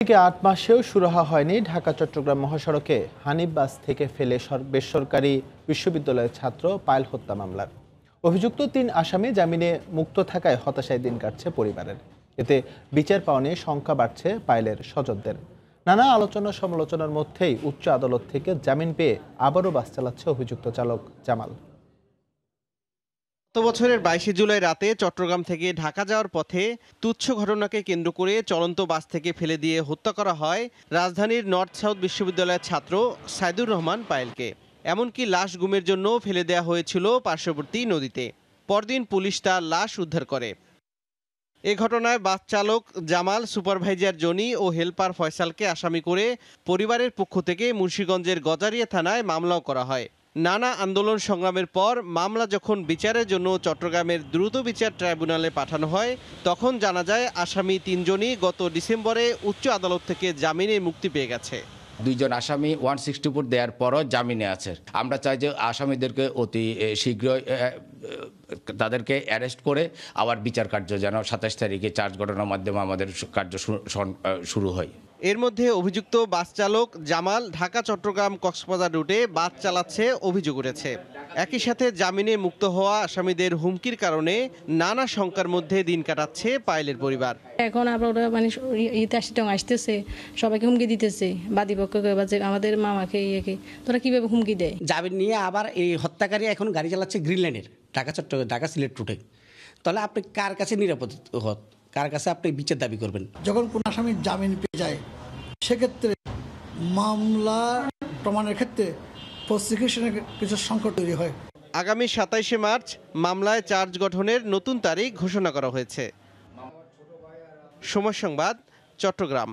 থেকে ৮ মাসেও সুরাহা হয়নি ঢাকা চট্টগ্রাম মহাসড়কে হানিফ বাস থেকে ফেলে বেসরকারি বিশ্ববিদ্যালয়ের ছাত্র পায়েল হত্যা মামলার অভিযুক্ত ৩ আসামি জামিনে মুক্ত থাকায় হতাশায় দিন কাটছে পরিবারের। এতে বিচার পাওয়া নিয়ে শঙ্কা বাড়ছে পায়েলের স্বজনদের। নানা আলোচনা সমালোচনার মধ্যেই উচ্চ আদালত থেকে জামিন পেয়ে আবারও বাস চালাচ্ছে অভিযুক্ত চালক জামাল। গত বছরের ২২ জুলাই রাতে চট্টগ্রাম থেকে ঢাকা যাওয়ার পথে তুচ্ছ ঘটনাকে কেন্দ্র করে চলন্ত বাস থেকে ফেলে দিয়ে হত্যা করা হয় রাজধানীর নর্থ সাউথ বিশ্ববিদ্যালয়ের ছাত্র সাইদুর রহমান পায়েলকে। এমনকি লাশ গুমের জন্য ফেলে দেওয়া হয়েছিল পার্শ্ববর্তী নদীতে। পরদিন পুলিশ তার লাশ উদ্ধার করে। এ ঘটনায় বাস চালক জামাল, সুপারভাইজার জনি ও হেলপার ফয়সালকে আসামি করে পরিবারের পক্ষ থেকে মুন্সিগঞ্জের গজারিয়া থানায় মামলাও করা হয়। নানা আন্দোলন সংগ্রামের পর মামলা যখন বিচারের জন্য চট্টগ্রামের দ্রুত বিচার ট্রাইব্যুনালে পাঠানো হয়, তখন জানা যায় আসামি ৩ জনই গত ডিসেম্বরে উচ্চ আদালত থেকে জামিনে মুক্তি পেয়ে গেছে। ২ জন আসামি 164 দেওয়ার পরও জামিনে আছে। আমরা চাই যে আসামিদেরকে অতি শীঘ্রই তাদেরকে অ্যারেস্ট করে আবার বিচার কার্য যেন ২৭ তারিখে চার্জ গঠনের মাধ্যমে আমাদের কার্য শুরু হয়। এর মধ্যে অভিযুক্ত বাস চালক জামাল ঢাকা চট্টগ্রাম কক্সবাজার রুটে বাস চালাচ্ছে অভিযোগ উঠেছে। একই সাথে জামিনে মুক্ত হওয়া আসামিদের হুমকির কারণে নানা শঙ্কার মধ্যে দিন কাটাচ্ছে পায়েলের পরিবার। এখন আবার ওরা মানে আসতেছে, সবাইকে হুমকি দিতেছে, বাদীপক্ষকে আমাদের মামাকে ইয়েকে, তোরা কিভাবে হুমকি দেয়। জামিন নিয়ে আবার এই হত্যাকারী এখন গাড়ি চালাচ্ছে গ্রিন লাইনের ঢাকা চট্টগ্রাম ঢাকা সিলেট রুটে। তাহলে আপনি কার কাছে নিরাপদ হন, কার কাছে আপনি বিচার দাবি করবেন? যখন কোন আসামি জামিন পেয়ে যায়, সেক্ষেত্রে মামলা প্রমাণের ক্ষেত্রে প্রসিকিউশনের কিছু সংকট তৈরি হয়। আগামী ২৭শে মার্চ মামলায় চার্জ গঠনের নতুন তারিখ ঘোষণা করা হয়েছে। সময় সংবাদ, চট্টগ্রাম।